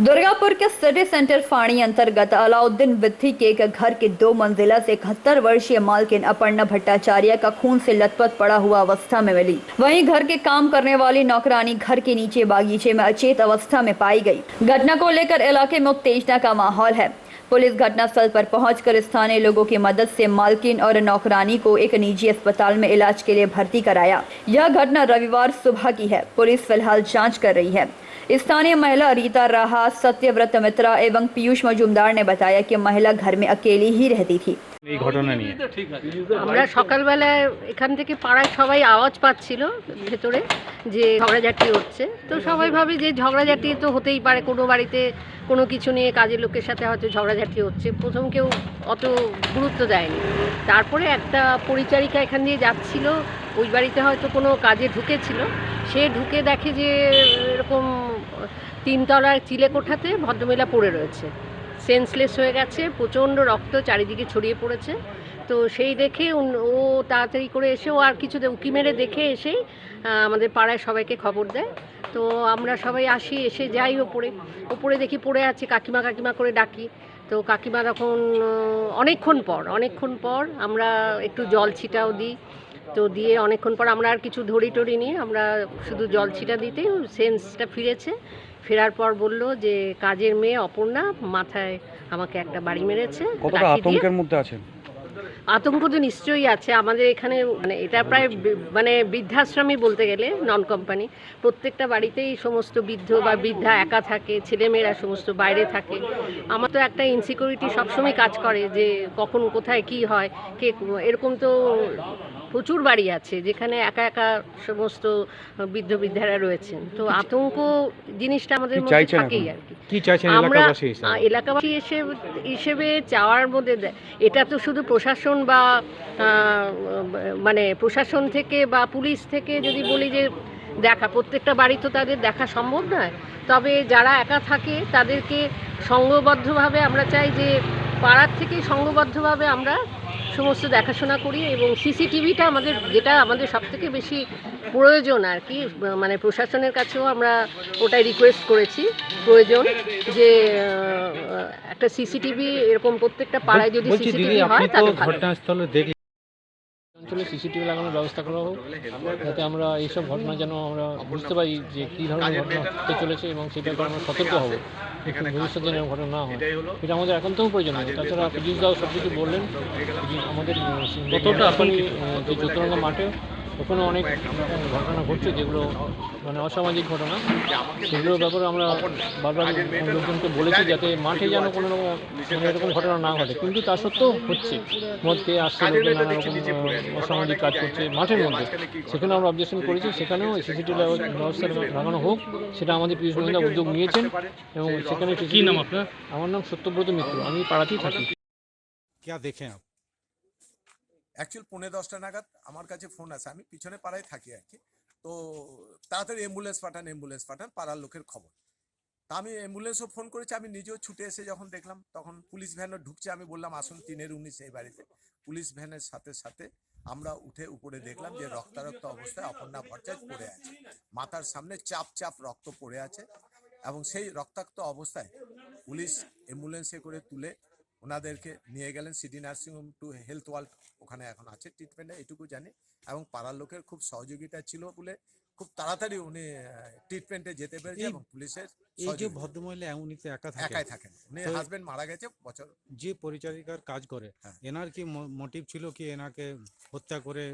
दुर्गापुर के city centre फाणी अंतर्गत अलाउद्दीन विथी के एक घर के 2 मंजिला से 71 वर्षीय मालकिन अपर्णा भट्टाचार्य का खून से लथपथ पड़ा हुआ अवस्था में मिली। वहीं घर के काम करने वाली नौकरानी घर के नीचे बागीचे में अचेत अवस्था में पाई गई। घटना को लेकर इलाके में उत्तेजना का माहौल है। पुलिस घटनास्थल पर पहुंचकर स्थानीय लोगों की मदद से मालकिन और नौकरानी को एक निजी अस्पताल में इलाज के लिए भर्ती कराया। यह घटना रविवार सुबह की है। पुलिस फिलहाल जांच कर रही है। स्थानीय महिला रीता राहा, सत्यव्रत मित्रा एवं पीयूष मजुमदार ने बताया कि महिला घर में अकेली ही रहती थी। এই ঘটনা নিয়ে আমরা সকালবেলায় এখান থেকে পাড়ায় সবাই আওয়াজ পাচ্ছিল ভেতরে যে ঝগড়াঝাটি হচ্ছে। তো সবাই ভাবে যে ঝগড়াঝাটি তো হতেই পারে, কোনো বাড়িতে কোনো কিছু নিয়ে কাজের লোকের সাথে হয়তো ঝগড়াঝাটি হচ্ছে। প্রথম কেউ অত গুরুত্ব দেয়নি। তারপরে একটা পরিচারিকা এখান দিয়ে যাচ্ছিল, ওই বাড়িতে হয়তো কোনো কাজে ঢুকেছিল। সে ঢুকে দেখে যে এরকম 3তলার চিলেকোঠাতে ভদ্রমহিলা পড়ে রয়েছে, সেন্সলেস হয়ে গেছে, প্রচণ্ড রক্ত চারিদিকে ছড়িয়ে পড়েছে। তো সেই দেখে ও তাড়াতাড়ি করে এসে ও আর কিছু উকি মেরে দেখে এসেই আমাদের পাড়ায় সবাইকে খবর দেয়। তো আমরা সবাই আসি, এসে যাই ওপরে দেখি পড়ে আছে, কাকিমা কাকিমা করে ডাকি। তো কাকিমা তখন অনেকক্ষণ পর আমরা একটু জল ছিটাও দিই। তো দিয়ে অনেকক্ষণ পর আমরা আর কিছু ধরি টরি নিয়ে আমরা শুধু জল ছিটা দিতেই সেন্সটা ফিরেছে। ফেরার পর বলল যে কাজের মেয়ে অপর্ণা মাথায় আমাকে একটা বাড়ি মেরেছে। কতটা আতঙ্কের মধ্যে আছেন? আতঙ্ক তো নিশ্চয়ই আছে। আমাদের এখানে মানে এটা প্রায় মানে বৃদ্ধাশ্রমই বলতে গেলে, নন কোম্পানি। প্রত্যেকটা বাড়িতেই সমস্ত বৃদ্ধ বা বৃদ্ধা একা থাকে, ছেলেমেয়েরা সমস্ত বাইরে থাকে। আমার তো একটা ইনসিকিউরিটি সবসময় কাজ করে যে কখন কোথায় কি হয়, কে এরকম। তো প্রচুর বাড়ি আছে যেখানে একা একা সমস্ত বৃদ্ধ বৃদ্ধারা রয়েছেন। তো আতঙ্ক জিনিসটা আমাদের মধ্যে থাকেই আর কি। আমরা এলাকাবাসী হিসেবে চাওয়ার মধ্যে এটা তো শুধু প্রশাসন বা মানে প্রশাসন থেকে বা পুলিশ থেকে যদি বলি যে দেখা, প্রত্যেকটা বাড়ি তো তাদের দেখা সম্ভব নয়। তবে যারা একা থাকে তাদেরকে সংঘবদ্ধভাবে আমরা চাই যে পাড়ার থেকে সংঘবদ্ধভাবে আমরা সমস্ত দেখাশোনা করি। এবং সিসিটিভিটা যেটা আমাদের সবথেকে বেশি প্রয়োজন আর কি, মানে প্রশাসনের কাছেও আমরা ওটাই রিকোয়েস্ট করেছি প্রয়োজন যে একটা সিসিটিভি এরকম প্রত্যেকটা পাড়ায় যদি সিসিটিভি হয় তাহলে ঘটনাস্থলে দেখলে অঞ্চলে সিসিটিভি লাগানোর ব্যবস্থা করা হোক, যাতে আমরা এইসব ঘটনা যেন আমরা বুঝতে পারি যে কী ধরনের ঘটনা হতে চলেছে এবং সেটাকে আমরা সতর্ক হব ভবিষ্যতে যেন ঘটনা না হয়। এটা আমাদের একান্তও প্রয়োজন হয়। তাছাড়া পুলিশ দাও সব কিছু বললেন। আমাদের কতটা এখনই যে জ্যোতিরঙ্গা মাঠে ওখানে অনেক ঘটনা ঘটছে যেগুলো মানে অসামাজিক ঘটনা, সেগুলোর ব্যাপারে আমরা বারবার লোকজনকে বলেছি যাতে মাঠে যেন কোনো রকম মানে এরকম ঘটনা না ঘটে। কিন্তু তা সত্ত্বেও হচ্ছে, মদ খেয়ে আসছে লোকে, নানা রকম অসামাজিক কাজ করছে মাঠের মধ্যে। সেখানে আমরা অবজেকশন করেছি, সেখানেও সিসিটিভি ব্যবস্থা লাগানো হোক, সেটা আমাদের পুলিশ মহিলা উদ্যোগ নিয়েছেন। এবং সেখানে কি নাম আপনার? আমার নাম সত্যব্রত মিত্র, আমি পাড়াতেই থাকি। क्या देखें आप? অ্যাকচুয়াল 10:45 নাগাদ আমার কাছে ফোন আসে। আমি পিছনে পাড়ায় থাকি আর কি। তো তাড়াতাড়ি অ্যাম্বুলেন্স পাঠান পাড়ার লোকের খবর। তা আমি অ্যাম্বুলেন্সও ফোন করেছি। আমি নিজেও ছুটে এসে যখন দেখলাম তখন পুলিশ ভ্যানও ঢুকছে। আমি বললাম আসুন 3-19 এই বাড়িতে। পুলিশ ভ্যানের সাথে সাথে আমরা উঠে উপরে দেখলাম যে রক্তারক্ত অবস্থায় অপর্ণা ভট্টাচার্য পড়ে আছে। মাথার সামনে চাপ রক্ত পড়ে আছে এবং সেই রক্তাক্ত অবস্থায় পুলিশ অ্যাম্বুলেন্সে করে তুলে ওনাদেরকে নিয়ে গেলেন city nursing home to health world, ওখানে এখন আছে ট্রিটমেন্টে, এটুকু জানি। এবং পাড়ার লোকের খুব সহযোগিতা ছিল বলে খুব তাড়াতাড়ি উনি ট্রিটমেন্টে যেতে পেরেছে। এবং পুলিশের এই যে ভদ্রমহিলা উনি তো একাই থাকেন, উনি হাজবেন্ড মারা গেছে বছর। যে পরিচারিকার কাজ করে, এনার কি মোটিভ ছিল কি এনাকে হত্যা করে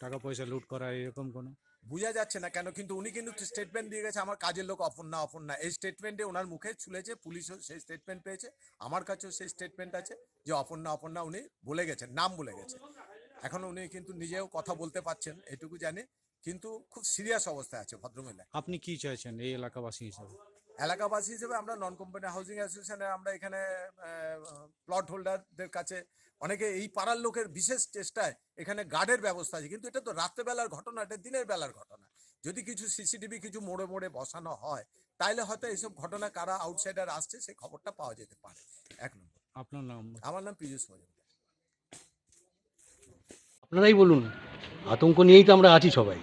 টাকা পয়সা লুট করা, এরকম কোনো বোঝা যাচ্ছে না কেন, কিন্তু উনি কিন্তু স্টেটমেন্ট দিয়ে গেছে আমার কাজের লোক অপর্ণা। এই স্টেটমেন্টে ওনার মুখে ছুলেছে, পুলিশও সেই স্টেটমেন্ট পেয়েছে, আমার কাছেও সেই স্টেটমেন্ট আছে যে অপর্ণা উনি বলে গেছেন, নাম বলে গেছে। এখন উনি কিন্তু নিজেও কথা বলতে পারছেন এটুকু জানি, কিন্তু খুব সিরিয়াস অবস্থায় আছে ভদ্রমহিলা। আপনি কি চাইছেন এই এলাকাবাসী হিসাবে? এলাকাবাসী হিসেবে আমরা নন কোম্পানি হাউজিং অ্যাসোসিয়েশনে আমরা এখানে প্লট হোল্ডারদের কাছে অনেকে এই পাড়ার লোকের বিশেষ চেষ্টায় এখানে গার্ডের ব্যবস্থা আছে। কিন্তু এটা তো রাত্রেবেলার ঘটনা, এটা দিনের বেলার ঘটনা। যদি কিছু সিসিটিভি কিছু মোড়ে বসানো হয় তাহলে হয়তো এইসব ঘটনা কারা আউটসাইডার আসছে সেই খবরটা পাওয়া যেতে পারে। 1 নম্বর। আপনার নাম? আমার নাম পীযূষ মজুমদার। আপনারাই বলুন, আতঙ্ক নিয়েই তো আমরা আছি সবাই।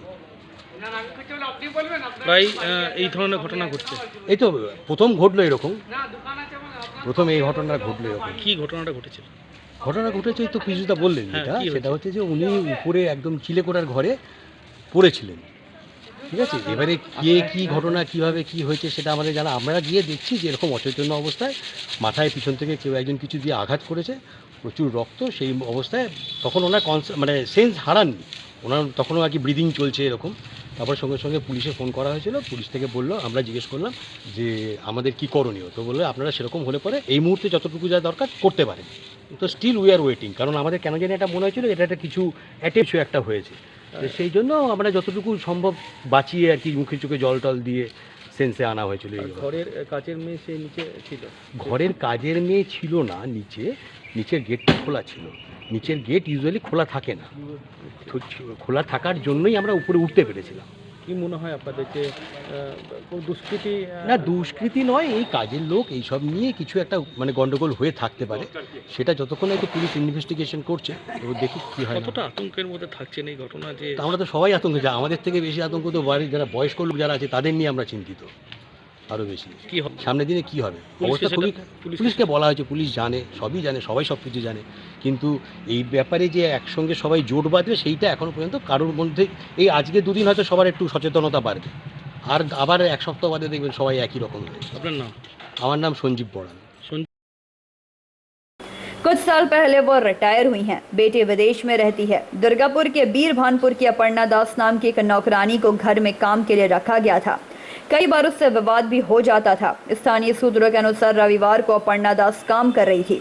আপনি বলবেন আপনার প্রায় এই ধরনের ঘটনা ঘটছে। এই তো প্রথম ঘটলো এরকম, প্রথম এই ঘটনা ঘটলো এরকম। কি ঘটনাটা ঘটেছিল? ঘটনা ঘটেছে এই তো পিজুদা বললেন, হ্যাঁ, যেটা কি হয়েছে? সেটা হচ্ছে যে উনি উপরে একদম চিলেকোঠার ঘরে পড়েছিলেন, ঠিক আছে। এবারে কে কি ঘটনা কিভাবে কি হয়েছে সেটা আমাদের জানা। আমরা গিয়ে দেখছি যে এরকম অচৈতন্য অবস্থায় মাথায় পিছন থেকে কেউ একজন কিছু দিয়ে আঘাত করেছে, প্রচুর রক্ত। সেই অবস্থায় তখন ওনার মানে সেন্স হারাননি, ওনার তখনও আর কি ব্রিদিং চলছে এরকম। তারপর সঙ্গে সঙ্গে পুলিশে ফোন করা হয়েছিল, পুলিশ থেকে বললো, আমরা জিজ্ঞেস করলাম যে আমাদের কি করণীয়, তো বললো আপনারা সেরকম হলে পরে এই মুহূর্তে যতটুকু যা দরকার করতে পারেন। তো স্টিল উই আর ওয়েটিং, কারণ আমাদের কেন জানি এটা মনে হয়েছিল এটা একটা কিছু একটা হয়েছে। তো সেই জন্য আমরা যতটুকু সম্ভব বাঁচিয়ে আর কি মুখে চোখে জল টল দিয়ে সেন্সে আনা হয়েছিল। ঘরের কাজের মেয়ে সে নিচে ছিল? ঘরের কাজের মেয়ে ছিল না, নিচের গেটটা খোলা ছিল। নিচের গেট ইউজুয়ালি খোলা থাকে না, তো খোলা থাকার জন্যই আমরা উপরে উঠতে পেরেছিলাম। কি মনে হয় আপনাদের যে কোনো দুষ্কৃতী? না, দুষ্কৃতি নয়, এই কাজের লোক এইসব নিয়ে কিছু একটা মানে গন্ডগোল হয়ে থাকতে পারে। সেটা যতক্ষণ হয়তো পুলিশ ইনভেস্টিগেশন করছে, তো দেখি কি হয়। কতটা আতঙ্কের মধ্যে থাকছেন এই ঘটনা যে? তা আমরা তো সবাই আতঙ্কে, যা আমাদের থেকে বেশি আতঙ্ক তো বাড়ির যারা বয়স্ক লোক যারা আছে তাদের নিয়ে আমরা চিন্তিত আরও বেশি। কি হবে সামনের দিনে কি হবে অবস্থা খুবই। পুলিশকে বলা হয়েছে, পুলিশ জানে, সবই জানে, সবাই সব কিছু জানে, কিন্তু এই ব্যাপারে যে একসঙ্গে সবাই জোট বাঁধবে সেইটা এখনও পর্যন্ত কারোর মধ্যে। এই আজকে দুদিন হয়তো সবার একটু সচেতনতা বাড়বে, আর আবার এক সপ্তাহ বাদে দেখবেন সবাই একই রকম হয়েছে। আপনার নাম? আমার নাম সঞ্জীব বড়াল। कुछ साल पहले वो रिटायर हुई हैं। बेटी विदेश में रहती है। दुर्गापुर के बीर भानपुर की अपर्णा दास नाम की एक नौकरानी को घर में काम के लिए रखा गया था। कई बार उससे विवाद भी हो जाता था। स्थानीय सूत्रों के अनुसार रविवार को अपर्णा दास काम कर रही थी,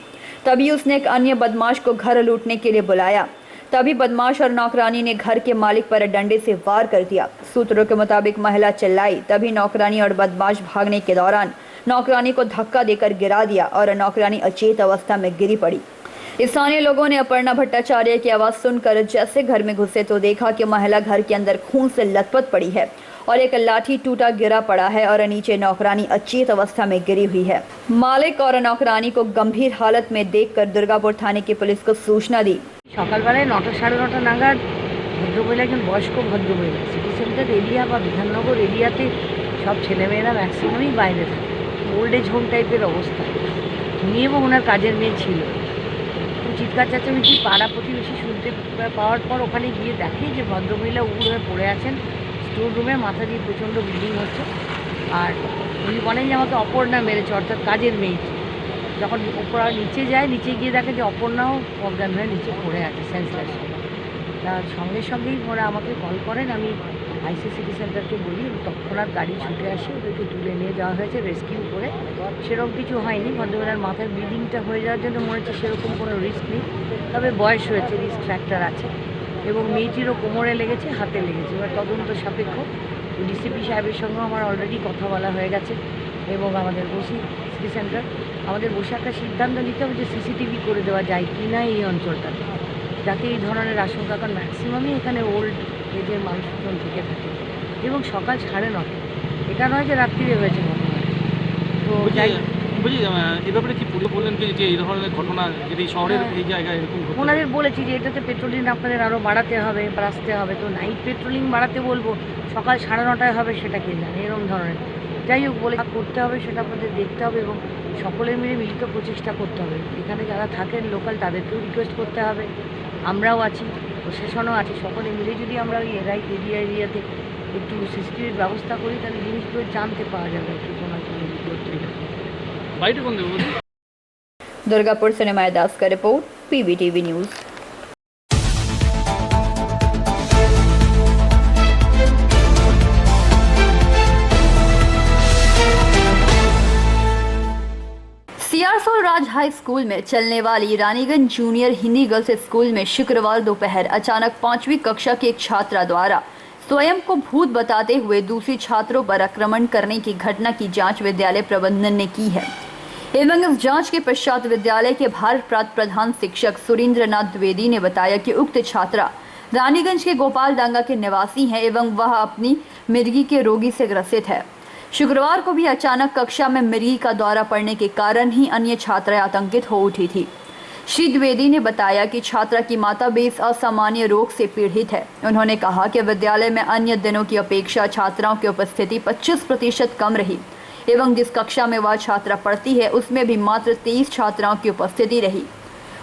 तभी उसने एक अन्य बदमाश को घर लूटने के लिए बुलाया। तभी बदमाश और नौकरानी ने घर के मालिक पर डंडे से वार कर दिया। सूत्रों के मुताबिक महिला चिल्लाई, तभी नौकरानी और बदमाश भागने के दौरान नौकरानी को धक्का देकर गिरा दिया और नौकरानी अचेत अवस्था में गिरी पड़ी। स्थानीय लोगों ने अपर्णा भट्टाचार्य की आवाज सुनकर जैसे घर में घुसे तो देखा कि महिला घर के अंदर खून से लथपथ पड़ी है और एक लाठी टूटा गिरा पड़ा है और नीचे नौकरानी अचेत अवस्था में गिरी हुई है। मालिक और नौकरानी को गंभीर हालत में देखकर दुर्गापुर थाने की पुलिस को सूचना दी। সকালবেলায় 9টা সাড়ে 9টা নাগাদ ভদ্রমহিলা, একজন বয়স্ক ভদ্রমহিলা, সিটি সেন্টার এরিয়া বা বিধাননগর এরিয়াতে সব ছেলেমেয়েরা ম্যাক্সিমামই বাইরে থাকে, ওল্ড এজ হোম টাইপের অবস্থা। উনি এবং ওনার কাজের মেয়ে ছিল। চিৎকার চেঁচামেচি পাড়া প্রতিবেশী শুনতে পাওয়ার পর ওখানে গিয়ে দেখে যে ভদ্রমহিলা উপুড় হয়ে পড়ে আছেন স্টোর রুমে, মাথা দিয়ে প্রচণ্ড ব্লিডিং হচ্ছে। আর উনি বলেন যে আমাকে অপর্ণা মেরেছে, অর্থাৎ কাজের মেয়েটি। যখন ওপরা নিচে যায়, নিচে গিয়ে দেখে যে অপর্ণাও অজ্ঞান হয়ে নিচে পড়ে আছে সেন্সলেস। তার সঙ্গে সঙ্গেই ওরা আমাকে কল করেন, আমি আইসি সিটি সেন্টারকে বলি, তৎক্ষণাৎ গাড়ি ছুটে আসে, ওদেরকে তুলে নিয়ে যাওয়া হয়েছে রেস্কিউ করে। সেরকম কিছু হয়নি, ভদ্রমহিলার মাথার ব্লিডিংটা হয়ে যাওয়ার জন্য মনে হচ্ছে সেরকম কোনো রিস্ক নেই, তবে বয়স হয়েছে, রিস্ক ফ্যাক্টর আছে। এবং মেয়েটিরও কোমরে লেগেছে, হাতে লেগেছে। এবার তদন্ত সাপেক্ষ ডিসিপি সাহেবের সঙ্গে আমার অলরেডি কথা বলা হয়ে গেছে এবং আমাদের ওসি সিটি সেন্টার আমাদের বসে একটা সিদ্ধান্ত নিতে হবে যে সিসিটিভি করে দেওয়া যায় কি না এই অঞ্চলটাতে, যাতে এই ধরনের আশঙ্কা, কারণ ম্যাক্সিমামই এখানে ওল্ড এজের মানুষজন থেকে থাকে এবং সকাল 9:30, এটা নয় যে রাত্রিরে হয়েছে ঘটনা। তো যাই বুঝি এই ব্যাপারে কি পুলিশ বললেন যে এই ধরনের ঘটনা যদি শহরের এই জায়গায় এরকম ঘটে? ওনাদের বলেছি যে এটাতে পেট্রোলিং আপনাদের আরও বাড়াতে হবে, বাড়াতে হবে। তো নাইট পেট্রোলিং বাড়াতে বলবো, সকাল 9:30 হবে সেটা কে জানে, এরকম ধরনের। যাই হোক, বলে করতে হবে সেটা আপনাদের দেখতে হবে এবং সকলের মিলে মিলিত প্রচেষ্টা করতে হবে। এখানে যারা থাকেন লোকাল তাদেরকেও রিকোয়েস্ট করতে হবে, আমরাও আছি, প্রশাসনও আছে, সকলে মিলে যদি আমরা ওই এরিয়াতে একটু সিসিটিভির ব্যবস্থা করি তাহলে জিনিসগুলো জানতে পাওয়া যাবে একটু কোনো বাইরে কোন দেবো? दुर्गापुर से निमाय दास का रिपोर्ट, PBTV न्यूज। सियारसोल राज हाई स्कूल में चलने वाली Raniganj junior Hindi girls school में शुक्रवार दोपहर अचानक 5वीं कक्षा की एक छात्रा द्वारा स्वयं को भूत बताते हुए दूसरी छात्रों पर आक्रमण करने की घटना की जांच विद्यालय प्रबंधन ने की है। एवं इस जांच के पश्चात विद्यालय के भारप्राप्त प्रधान शिक्षक सुरेंद्र नाथ द्विवेदी ने बताया कि उक्त छात्रा रानीगंज के गोपाल डांगा के निवासी हैं एवं वह अपनी मिर्गी के रोगी से ग्रसित है। शुक्रवार को भी अचानक कक्षा में मिर्गी का दौरा पड़ने के कारण ही अन्य छात्राएं आतंकित हो उठी थी। श्री द्विवेदी ने बताया कि छात्रा की माता भी इस असामान्य रोग से पीड़ित है। उन्होंने कहा कि विद्यालय में अन्य दिनों की अपेक्षा छात्राओं की उपस्थिति 25% कम रही एवं जिस कक्षा में वह छात्रा पढ़ती है उसमें भी मात्र 23 छात्राओं की उपस्थिति रही।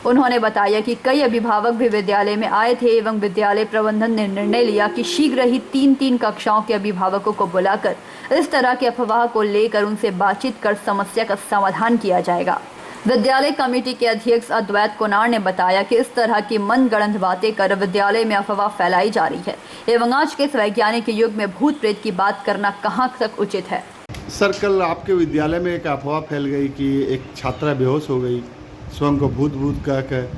उन्होंने बताया कि कई अभिभावक भी विद्यालय में आए थे एवं विद्यालय प्रबंधन ने निर्णय लिया कि शीघ्र ही 3-3 कक्षाओं के अभिभावकों को बुलाकर इस तरह के अफवाह को लेकर उनसे बातचीत कर समस्या का समाधान किया जाएगा। विद्यालय कमेटी के अध्यक्ष अद्वैत कुनार ने बताया कि इस तरह की मनगढ़ंत बातें कर विद्यालय में अफवाह फैलाई जा रही है एवं आज के इस वैज्ञानिक युग में भूत प्रेत की बात करना कहाँ तक उचित है। सर, कल आपके विद्यालय में एक अफवाह फैल गई कि एक छात्रा बेहोश हो गई, स्वयं को भूत भूत कहकर,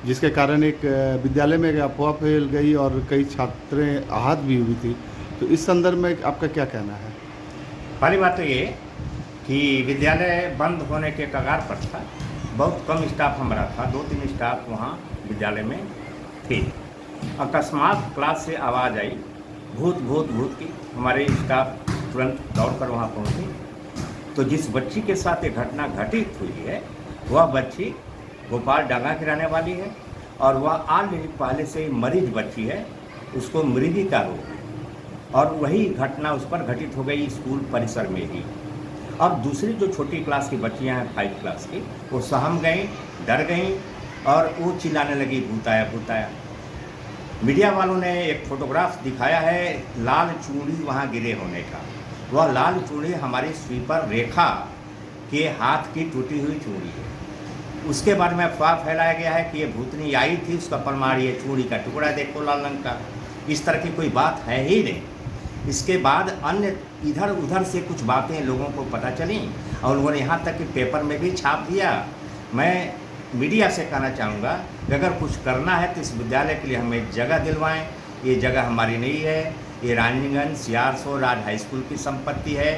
जिसके कारण एक विद्यालय में एक अफवाह फैल गई और कई छात्रें आहत भी हुई थी। तो इस संदर्भ में आपका क्या कहना है? पहली बात तो ये कि विद्यालय बंद होने के कगार पर था। बहुत कम स्टाफ हमारा था, 2-3 स्टाफ वहाँ विद्यालय में थे। अकस्मात क्लास से आवाज़ आई भूत भूत भूत की। हमारे स्टाफ तुरंत दौड़कर वहाँ पहुँचे। तो जिस बच्ची के साथ ये घटना घटित हुई है वह बच्ची भोपाल डांगा की रहने वाली है और वह ऑलरेडी पहले से मरीज बच्ची है, उसको मृगी का रोग है और वही घटना उस पर घटित हो गई स्कूल परिसर में ही। अब दूसरी जो छोटी क्लास की बच्चियां हैं 5 क्लास की, वो सहम गईं, डर गईं और वो चिल्लाने लगी भूताया भूताया। मीडिया वालों ने एक फोटोग्राफ दिखाया है लाल चूड़ी वहाँ गिरे होने का। वह लाल चूड़ी हमारी स्वीपर रेखा के हाथ की टूटी हुई चूड़ी है। उसके बारे में अफवाह फैलाया गया है कि ये भूतनी आई थी, उसका प्रमाण ये चूड़ी का टुकड़ा देखो लाल रंग का। इस तरह की कोई बात है ही नहीं। इसके बाद अन्य इधर उधर से कुछ बातें लोगों को पता चली और लोगों ने यहाँ तक कि पेपर में भी छाप दिया। मैं मीडिया से कहना चाहूँगा कि अगर कुछ करना है तो इस विद्यालय के लिए हमें जगह दिलवाएं। ये जगह हमारी नहीं है, ये रानीगंज CR100 राज हाई स्कूल की संपत्ति है।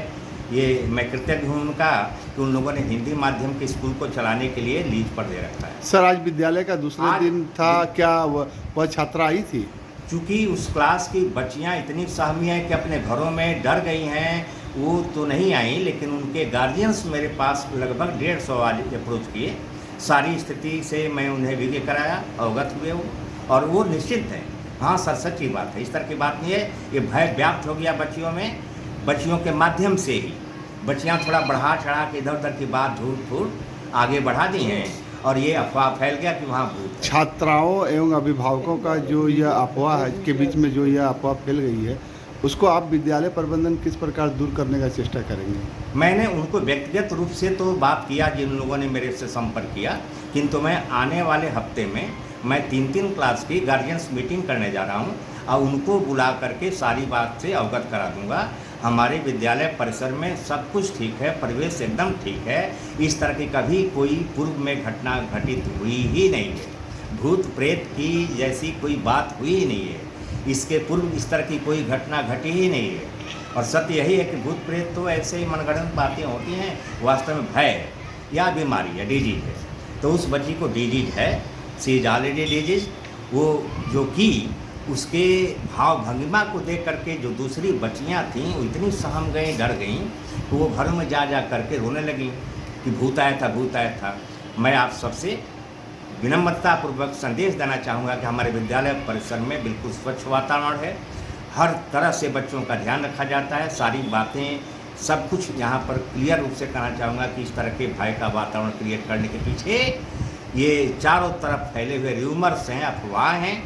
ये मैं कृतज्ञ हूँ उनका कि उन लोगों ने हिंदी माध्यम के स्कूल को चलाने के लिए लीज पर दे रखा है। सर, आज विद्यालय का दूसरा दिन था, क्या वह छात्रा आई थी? चूँकि उस क्लास की बच्चियाँ इतनी सहमी हैं कि अपने घरों में डर गई हैं, वो तो नहीं आई, लेकिन उनके गार्जियंस मेरे पास लगभग 150 आज अप्रोच किए। सारी स्थिति से मैं उन्हें विज्ञ कराया, अवगत हुए वो, और वो निश्चित है। हाँ सर, सच्ची बात है, इस तरह की बात नहीं है। ये भय व्याप्त हो गया बच्चियों में। बच्चियों के माध्यम से ही बच्चियाँ थोड़ा बढ़ा चढ़ा के इधर उधर की बात झूठ फूट आगे बढ़ा दी हैं और ये अफवाह फैल गया कि वहाँ भूत है। छात्राओं एवं अभिभावकों का जो यह अफवाह है के बीच में जो यह अफवाह फैल गई है, उसको आप विद्यालय प्रबंधन किस प्रकार दूर करने का चेष्टा करेंगे? मैंने उनको व्यक्तिगत रूप से तो बात किया जिन लोगों ने मेरे से संपर्क किया, किंतु मैं आने वाले हफ्ते में मैं 3-3 क्लास की गार्जियंस मीटिंग करने जा रहा हूँ और उनको बुला करके सारी बात से अवगत करा दूँगा। हमारे विद्यालय परिसर में सब कुछ ठीक है, परिवेश एकदम ठीक है। इस तरह की कभी कोई पूर्व में घटना घटित हुई ही नहीं है। भूत प्रेत की जैसी कोई बात हुई ही नहीं है। इसके पूर्व इस तरह की कोई घटना घटी ही नहीं है। और सत्य यही है कि भूत प्रेत तो ऐसे ही मनगढ़ंत बातें होती हैं, वास्तव में भय है या बीमारी है, डिजीज है। तो उस बच्ची को डिजीज है, सी इज ऑलरेडी डिजीज। वो जो कि उसके भाव भंगिमा को देख करके जो दूसरी बच्चियां थीं वो इतनी सहम गईं, डर गईं तो वो घरों में जा करके रोने लगीं कि भूत आया था, भूत आया था। मैं आप सबसे विनम्रतापूर्वक संदेश देना चाहूँगा कि हमारे विद्यालय परिसर में बिल्कुल स्वच्छ वातावरण है। हर तरह से बच्चों का ध्यान रखा जाता है। सारी बातें सब कुछ यहाँ पर क्लियर रूप से कहना चाहूँगा कि इस तरह के भय का वातावरण क्रिएट करने के पीछे ये चारों तरफ फैले हुए र्यूमर्स हैं, अफवाह हैं।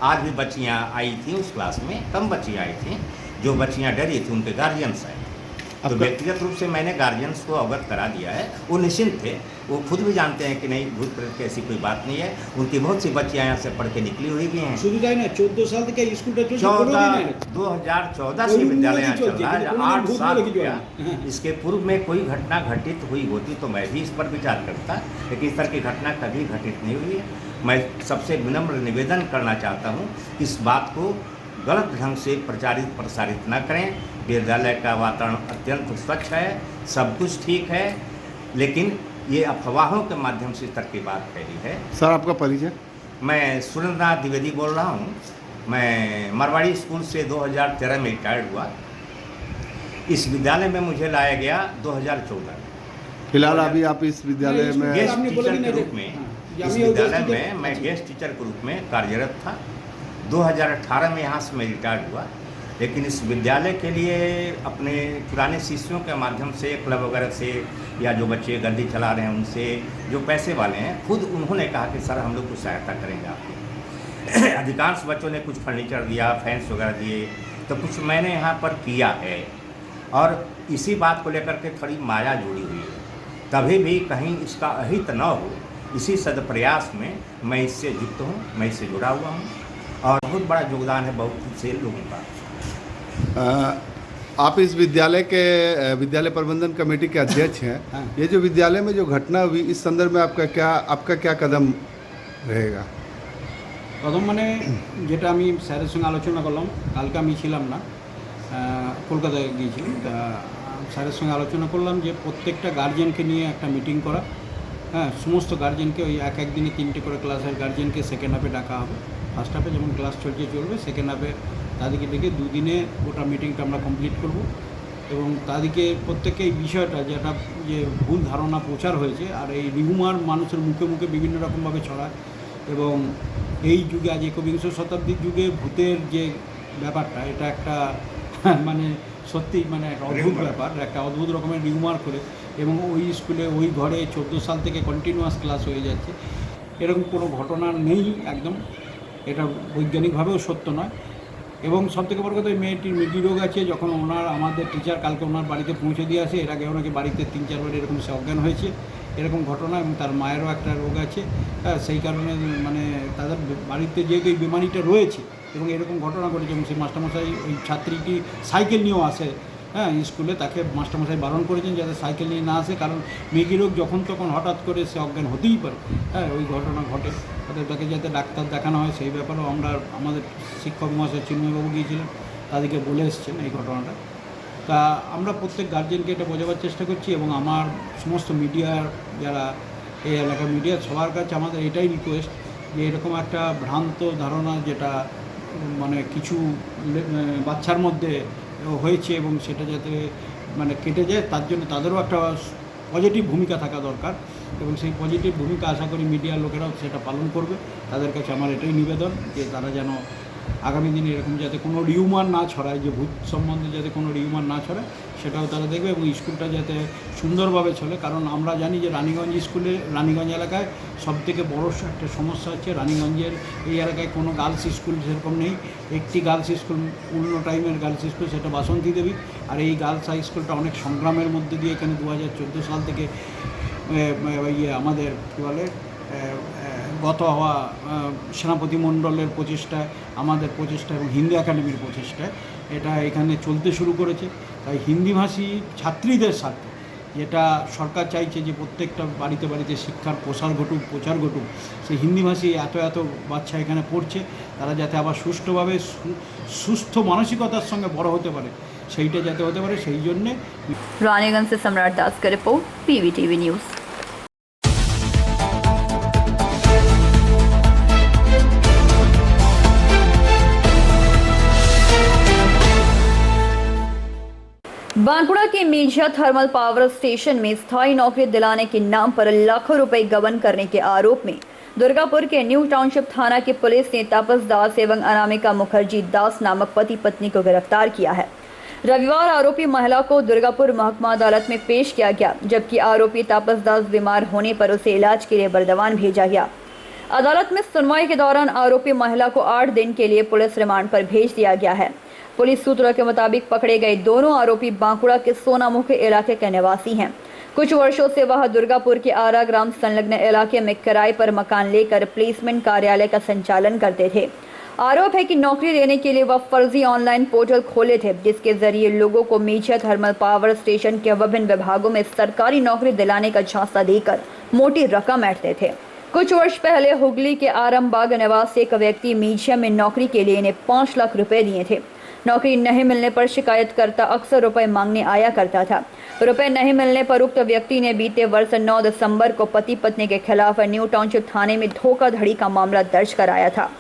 आज भी बच्चियाँ आई थी उस क्लास में, कम बच्चियाँ आई थी। जो बच्चियाँ डरी थी उनके गार्जियंस आए थे। तो व्यक्तिगत रूप से मैंने गार्जियंस को अवगत करा दिया है। वो निश्चिंत थे, वो खुद भी जानते हैं कि नहीं भूत प्रेत की ऐसी कोई बात नहीं है। उनकी बहुत सी बच्चियाँ यहाँ से पढ़ के निकली हुई भी हैं। 14 साल तक स्कूल 2014 से विद्यालय यहाँ चल रहा है, 8 साल हो गया। इसके पूर्व में कोई घटना घटित हुई होती तो मैं भी इस पर विचार करता, लेकिन इस तरह की घटना कभी घटित नहीं हुई है। मैं सबसे विनम्र निवेदन करना चाहता हूँ कि इस बात को गलत ढंग से प्रचारित प्रसारित न करें। विद्यालय का वातावरण अत्यंत स्वच्छ है, सब कुछ ठीक है, लेकिन ये अफवाहों के माध्यम से इस तरह की बात फैली है। सर, आपका परिचय? मैं सुरेंद्रनाथ द्विवेदी बोल रहा हूँ। मैं मारवाड़ी स्कूल से 2013 में रिटायर्ड हुआ। इस विद्यालय में मुझे लाया गया 2014 में। फिलहाल अभी आप इस विद्यालय में गेस्ट टीचर के रूप में इस विद्यालय में मैं गेस्ट टीचर के रूप में कार्यरत था। 2018 में यहाँ से मैं रिटायर्ड हुआ, लेकिन इस विद्यालय के लिए अपने पुराने शिष्यों के माध्यम से, क्लब वगैरह से, या जो बच्चे गद्दी चला रहे हैं उनसे, जो पैसे वाले हैं, खुद उन्होंने कहा कि सर हम लोग कुछ सहायता करेंगे आपकी। अधिकांश बच्चों ने कुछ फर्नीचर दिया, फैंस वगैरह दिए, तो कुछ मैंने यहाँ पर किया है। और इसी बात को लेकर के थोड़ी माया जुड़ी हुई है। कभी भी कहीं इसका अहित न हो, इसी सदप्रयास में मैं इससे युक्त हूँ, मैं इससे जुड़ा हुआ हूँ, और बहुत बड़ा योगदान है बहुत से लोगों का। आप इस विद्यालय के विद्यालय प्रबंधन कमेटी के अध्यक्ष हैं। ये जो विद्यालय में जो घटना हुई, इस संदर्भ में आपका क्या कदम रहेगा? প্রথম মানে যেটা আমি স্যারের সঙ্গে আলোচনা করলাম, কালকে আমি ছিলাম না, কলকাতায় গিয়েছিলাম, তা স্যারের সঙ্গে আলোচনা করলাম যে প্রত্যেকটা গার্জেনকে নিয়ে একটা মিটিং করা। হ্যাঁ, সমস্ত গার্জেনকে ওই এক দিনে 3টে করে ক্লাসের গার্জেনকে সেকেন্ড হাফে ডাকা হবে। ফার্স্ট হাফে যেমন ক্লাস চলবে, সেকেন্ড হাফে তাদেরকে ডেকে 2 দিনে গোটা মিটিংটা আমরা কমপ্লিট করব। এবং তাদেরকে প্রত্যেককে এই বিষয়টা যেটা যে ভুল ধারণা প্রচার হয়েছে, আর এই রিউমার মানুষের মুখে মুখে বিভিন্ন রকমভাবে ছড়ায়, এবং এই যুগে আজ 21 শতাব্দীর যুগে ভূতের যে ব্যাপারটা, এটা একটা মানে সত্যি মানে একটা অদ্ভুত ব্যাপার, একটা অদ্ভুত রকমের রিউমার করে, এবং ওই স্কুলে ওই ঘরে 14 সাল থেকে কন্টিনিউয়াস ক্লাস হয়ে যাচ্ছে। এরকম কোনো ঘটনা নেই একদম, এটা বৈজ্ঞানিকভাবেও সত্য নয়। এবং সবথেকে বড় কথা, ওই মেয়েটির মৃগী রোগ আছে। যখন আমাদের টিচার কালকে ওনার বাড়িতে পৌঁছে দিয়ে আসে, এর আগে ওনাকে বাড়িতে 3-4 বার এরকম সে অজ্ঞান হয়েছে, এরকম ঘটনা। এবং তার মায়েরও একটা রোগ আছে, সেই কারণে মানে তাদের বাড়িতে যেহেতু এই বিমারিটা রয়েছে এবং এরকম ঘটনা ঘটেছে, এবং সেই মাস্টারমশাই ওই ছাত্রীটি সাইকেল নিয়েও আসে স্কুলে, তাকে মাস্টারমশাই বারণ করেছেন যাতে সাইকেল নিয়ে না আসে, কারণ মৃগী রোগ যখন তখন হঠাৎ করে সে অজ্ঞান হতেই পারে। ওই ঘটনা ঘটে, তাদের তাকে যাতে ডাক্তার দেখানো হয় সেই ব্যাপারেও আমাদের শিক্ষক মহাশয় চিন্ময়বাবু গিয়েছিলেন, তাদেরকে বলে এসছেন এই ঘটনাটা। তা আমরা প্রত্যেক গার্জেনকে এটা বোঝাবার চেষ্টা করছি, এবং আমার সমস্ত মিডিয়ার যারা এই এলাকার মিডিয়া, সবার কাছে আমাদের এটাই রিকোয়েস্ট যে এরকম একটা ভ্রান্ত ধারণা যেটা মানে কিছু বাচ্চার মধ্যে হয়েছে, এবং সেটা যাতে মানে কেটে যায়, তার জন্য তাদেরও একটা পজিটিভ ভূমিকা থাকা দরকার, এবং সেই পজিটিভ ভূমিকা আশা করি মিডিয়ার লোকেরাও সেটা পালন করবে। তাদের কাছে আমার এটাই নিবেদন যে তারা যেন আগামী দিনে এরকম যাতে কোনো রিউমার না ছড়ায়, যে ভূত সম্বন্ধে যাতে কোনো রিউমার না ছড়ায়, সেটাও তারা দেখবে, এবং স্কুলটা যাতে সুন্দরভাবে চলে। কারণ আমরা জানি যে রানীগঞ্জ এলাকায় সবথেকে বড় একটা সমস্যা হচ্ছে, রানীগঞ্জের এই এলাকায় কোনো গার্লস স্কুল সেরকম নেই। একটি গার্লস স্কুল, পূর্ণ টাইমের গার্লস স্কুল, সেটা বাসন্তী দেবী। আর এই গার্লস হাই স্কুলটা অনেক সংগ্রামের মধ্যে দিয়ে এখানে 2014 সাল থেকে আমাদের কী বলে গত হওয়া সেনাপতি মণ্ডলের প্রচেষ্টায়, আমাদের প্রচেষ্টা এবং হিন্দি একাডেমির প্রচেষ্টায় এটা এখানে চলতে শুরু করেছে। তাই হিন্দিভাষী ছাত্রীদের স্বার্থে যেটা সরকার চাইছে যে প্রত্যেকটা বাড়িতে বাড়িতে শিক্ষার প্রচার ঘটুক, সেই হিন্দিভাষী এত বাচ্চা এখানে পড়ছে, তারা যাতে আবার সুষ্ঠুভাবে সুস্থ মানসিকতার সঙ্গে বড় হতে পারে, সেইটা যাতে হতে পারে, সেই জন্যে। रानीगंज से सम्राट दास का रिपोर्ट, PVTV न्यूज़। बांकुड़ा के मेझा थर्मल पावर स्टेशन में स्थायी नौकरी दिलाने के नाम पर लाखों रुपए गबन करने के आरोप में दुर्गापुर के न्यू टाउनशिप थाना की पुलिस ने तापस दास एवं अनामिका मुखर्जी दास नामक पति पत्नी को गिरफ्तार किया है। रविवार आरोपी महिला को दुर्गापुर महकमा अदालत में पेश किया गया, जबकि आरोपी तापस दास बीमार होने पर उसे इलाज के लिए बर्दवान भेजा गया। अदालत में सुनवाई के दौरान आरोपी महिला को 8 दिन के लिए पुलिस रिमांड पर भेज दिया गया है। पुलिस सूत्रों के मुताबिक पकड़े गए दोनों आरोपी बांकुड़ा के सोनामुखी इलाके के निवासी हैं। कुछ वर्षों से वह दुर्गापुर के आरा ग्राम संलग्न इलाके में किराए पर मकान लेकर प्लेसमेंट कार्यालय का संचालन करते थे। आरोप है कि नौकरी देने के लिए वह फर्जी ऑनलाइन पोर्टल खोले थे, जिसके जरिए लोगों को मेझा थर्मल पावर स्टेशन के विभिन्न विभागों में सरकारी नौकरी दिलाने का झांसा देकर मोटी रकम ऐंठते थे। कुछ वर्ष पहले हुगली के आरामबाग निवासी एक व्यक्ति मेझा में नौकरी के लिए इन्हें 5 लाख रुपए दिए थे। नौकरी नहीं मिलने पर शिकायतकर्ता अक्सर रुपए मांगने आया करता था। रुपए नहीं मिलने पर उक्त व्यक्ति ने बीते वर्ष 9 दिसंबर को पति पत्नी के खिलाफ न्यू टाउनशिप थाने में धोखाधड़ी का मामला दर्ज कराया था।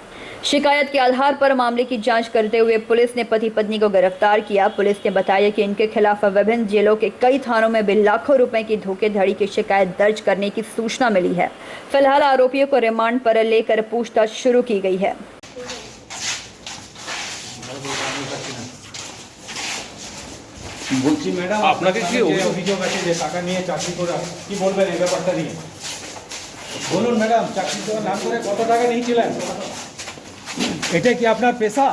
शिकायत के आधार पर मामले की जांच करते हुए पुलिस ने पति पत्नी को गिरफ्तार किया। पुलिस ने बताया कि इनके खिलाफ विभिन्न जिलों के कई थानों में भी लाखों रुपए की धोखाधड़ी की शिकायत दर्ज करने की सूचना मिली है। फिलहाल आरोपियों को रिमांड पर लेकर पूछताछ शुरू की गई है। বলছি ম্যাডাম আপনাকে কি অভিযোগ আছে যে টাকা নিয়ে চাকরি করা, কি বলবেন এই ব্যাপারটা নিয়ে? বলুন ম্যাডাম, চাকরি করার নাম করে কত টাকা নিয়েছিলেন? এটা কি আপনার পেশা?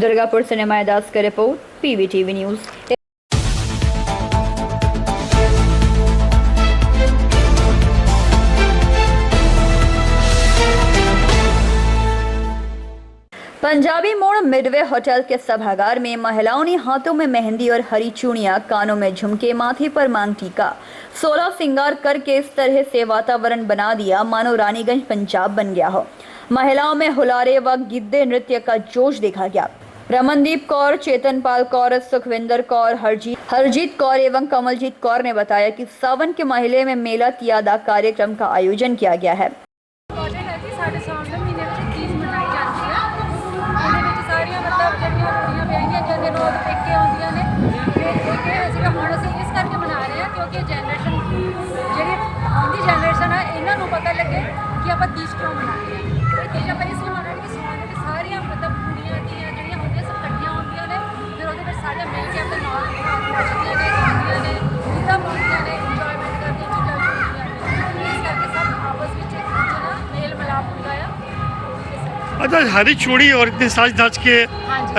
दुर्गापुर से निमाय दास का रिपोर्ट, PVTV न्यूज। पंजाबी मोड़ मिडवे होटल के सभागार में महिलाओं ने हाथों में मेहंदी और हरी चूड़ियां, कानों में झुमके, माथे पर मांग टीका, 16 श्रृंगार करके इस तरह से वातावरण बना दिया मानो रानीगंज पंजाब बन गया हो। महिलाओं में हुलारे व गिद्दे नृत्य का जोश देखा गया। रमनदीप कौर, चेतनपाल कौर, सुखविंदर कौर, हरजीत कौर एवं कमलजीत कौर ने बताया कि सावन के महीने में मेला तियादा कार्यक्रम का आयोजन किया गया है। जनरेशन है इन्हों पता लगे कि आप तीज क्यों मना रहे हैं। तीज आप इसलिए मना रहे कि सारे की सारिया मतलब कुड़ियाँ धियाँ जड़ियाँ होंगे सब कट्ठियाँ होंगे ने, फिर वो सारे मिल के अपने नाल नचदियाँ ने, गाँदियाँ ने, गिद्धा पाउंदियाँ ने, इंजॉयमेंट करके झूला झूलदियाँ ने। इस करके सब आपस में एक दूसरे का मेल मिलाप होता है। अच्छा, हरी चूड़ी और इतने साज धाज के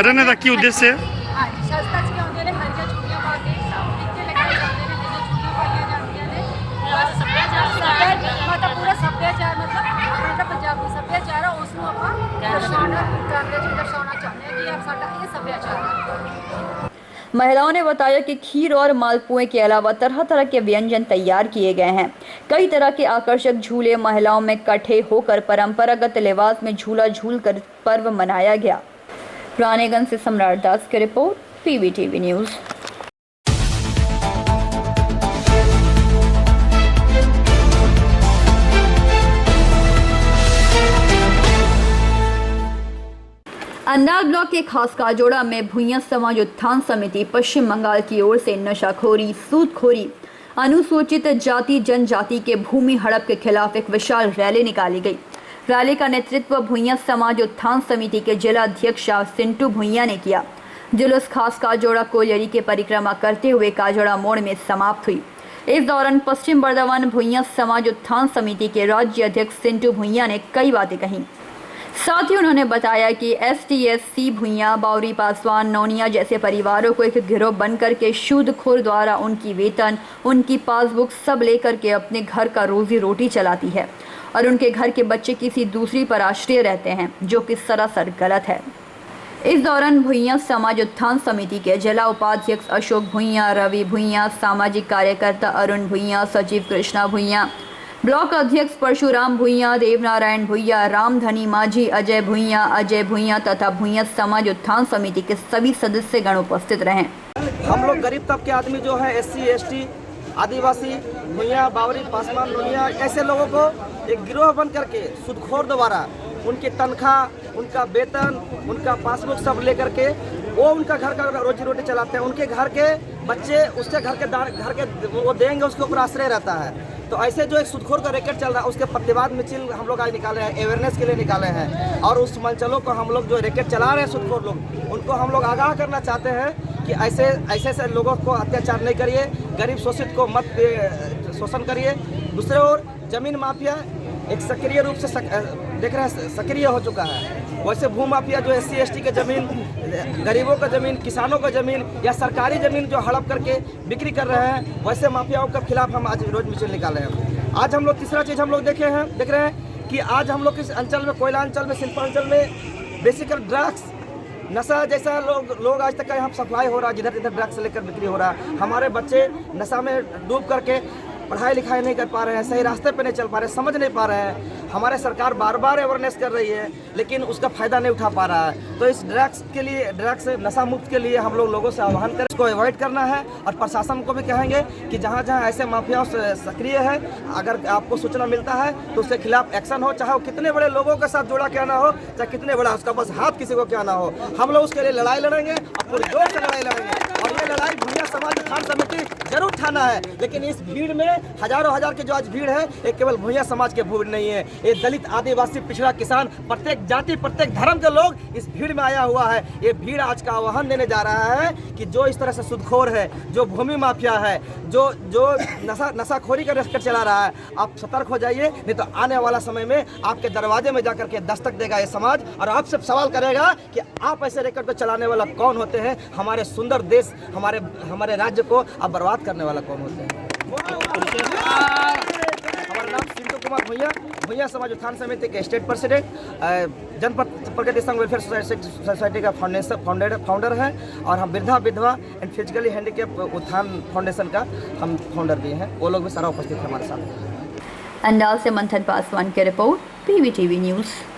रहने का की उद्देश्य है? हाँ जी, साज धाज के होंगे ने, हरिया चूड़ियाँ पा के सब टीके लगाए जाते हैं, जिन्हें चूड़ियाँ पाई जाती ने। बस मतलब पूरा सभ्याचार मतलब अपना पंजाबी सभ्याचार है उसको आप दर्शाना चाहते हैं कि आप साडा ये सभ्याचार है। महिलाओं ने बताया कि खीर और मालपुए के अलावा तरह तरह के व्यंजन तैयार किए गए हैं। कई तरह के आकर्षक झूले, महिलाओं में इकट्ठे होकर परंपरागत लिबास में झूला झूल कर पर्व मनाया गया। रानीगंज से सम्राट दास की report, PVTV news. Andal block के खास काजोड़ा में भुइयां समाज उत्थान समिति पश्चिम बंगाल की ओर से नशाखोरी, सूदखोरी, अनुसूचित जाति जनजाति के भूमि हड़प के खिलाफ एक विशाल रैली निकाली गई। रैली का नेतृत्व भुइयां समाज उत्थान समिति के जिला अध्यक्ष सिंटू भुइयां ने किया। जुलूस खास काजोड़ा कोयरी के परिक्रमा करते हुए काजोड़ा मोड़ में समाप्त हुई। इस दौरान पश्चिम बर्धमान भुइयां समाज उत्थान समिति के राज्य अध्यक्ष सिंटू भुइयां ने कई बातें कहीं। साथ ही उन्होंने बताया कि STSC भुइयां, बावरी, पासवान, नौनिया जैसे परिवारों को एक गिरोह बनकर के सूदखोर द्वारा उनकी वेतन, उनकी पासबुक सब लेकर के अपने घर का रोजी रोटी चलाती है और उनके घर के बच्चे किसी दूसरी पर आश्रय रहते हैं, जो कि सरासर गलत है। इस दौरान भुइयां समाज उत्थान समिति के जिला उपाध्यक्ष अशोक भुइयां, रवि भुइयां, सामाजिक कार्यकर्ता अरुण भुइयां, सचिव कृष्णा भुइयां, ब्लॉक अध्यक्ष परशुराम भुइयां, देवनारायण भुइयां, रामधनी माझी, अजय भुइयां तथा भुइयां समाज उत्थान समिति के सभी सदस्यगण उपस्थित रहे। हम लोग गरीब तबके आदमी जो है SC ST आदिवासी भुइयां, बावरी, पासवान, नोनिया ऐसे लोगों को एक गिरोह बन करके सूदखोर द्वारा उनकी तनख्वाह, उनका वेतन, उनका पासबुक सब लेकर के वो उनका घर का रोजी रोटी चलाते हैं। उनके घर के बच्चे उसके घर के वो देंगे, उसके ऊपर आश्रय रहता है। तो ऐसे जो एक सूदखोर का रैकेट चल रहा है उसके प्रतिवाद मिছিল हम लोग आज निकाले हैं, अवेयरनेस के लिए निकाले हैं। और उस मंचलों को हम लोग जो रैकेट चला रहे हैं सूदखोर लोग, उनको हम लोग आगाह करना चाहते हैं कि ऐसे लोगों को अत्याचार नहीं करिए, गरीब शोषित को मत शोषण करिए। दूसरे ओर जमीन माफिया एक सक्रिय रूप से देख रहे हैं सक्रिय हो चुका है। वैसे भू माफिया जो SC ST के ज़मीन, गरीबों का ज़मीन, किसानों का ज़मीन या सरकारी ज़मीन जो हड़प करके बिक्री कर रहे हैं, वैसे माफियाओं के खिलाफ हम आज विरोध मिছিল निकाले हैं। आज हम लोग तीसरा चीज़ हम लोग देख रहे हैं कि आज हम लोग इस अंचल में, कोयला अंचल में, शिल्पांचल में बेसिकल ड्रग्स, नशा जैसा लोग आज तक का यहाँ सप्लाई हो रहा है, जिधर जिधर ड्रग्स लेकर बिक्री हो रहा है। हमारे बच्चे नशा में डूब करके पढ़ाई लिखाई नहीं कर पा रहे हैं, सही रास्ते पे नहीं चल पा रहे, समझ नहीं पा रहे हैं। हमारे सरकार बार बार अवेयरनेस कर रही है लेकिन उसका फ़ायदा नहीं उठा पा रहा है। तो इस ड्रग्स नशा मुक्त के लिए हम लोगों से आह्वान करें, इसको अवॉइड करना है और प्रशासन को भी कहेंगे कि जहाँ जहाँ ऐसे माफियाओं से सक्रिय है, अगर आपको सूचना मिलता है तो उसके खिलाफ एक्शन हो, चाहे वो कितने बड़े लोगों के साथ जुड़ा क्या ना हो, चाहे कितने बड़ा उसका बस हाथ किसी को क्या ना हो। हम लोग उसके लिए लड़ाई लड़ेंगे और पूरी जोर से लड़ाई लड़ेंगे और ये लड़ाई भुइयां समाज उत्थान समिति जरूर ठाना है। लेकिन इस भीड़ में हजारों हजार की जो आज भीड़ है, ये केवल भुइयां समाज की भीड़ नहीं है, ये दलित, आदिवासी, पिछड़ा, किसान, प्रत्येक जाति, प्रत्येक धर्म के लोग इस भीड़ में आया हुआ है। ये भीड़ आज का आह्वान देने जा रहा है कि जो इस तरह से सुदखोर है, जो भूमि माफिया है, जो नशाखोरी का रस्ता चला रहा है, आप सतर्क हो जाइए, नहीं तो आने वाला समय में आपके दरवाजे में जाकर के दस्तक देगा ये समाज और आपसे सवाल करेगा कि आप ऐसे रेकॉर्ड को चलाने वाला कौन होते हैं, हमारे सुंदर देश, हमारे राज्य को आप बर्बाद करने वाला कौन होते हैं। हमारा नाम सिंधु कुमार भुइयां समाज उत्थान समिति के स्टेट प्रेसिडेंट, जनपद प्रगति संघ वेलफेयर सोसाइटी का फाउंडर है और हम वृद्धा विधवा एंड फिजिकली हैंडीकैप उत्थान फाउंडेशन का हम फाउंडर भी हैं। वो लोग भी सारा उपस्थित है हमारे साथ। अंदाज से मंथन पासवान की रिपोर्ट, PVTV न्यूज़।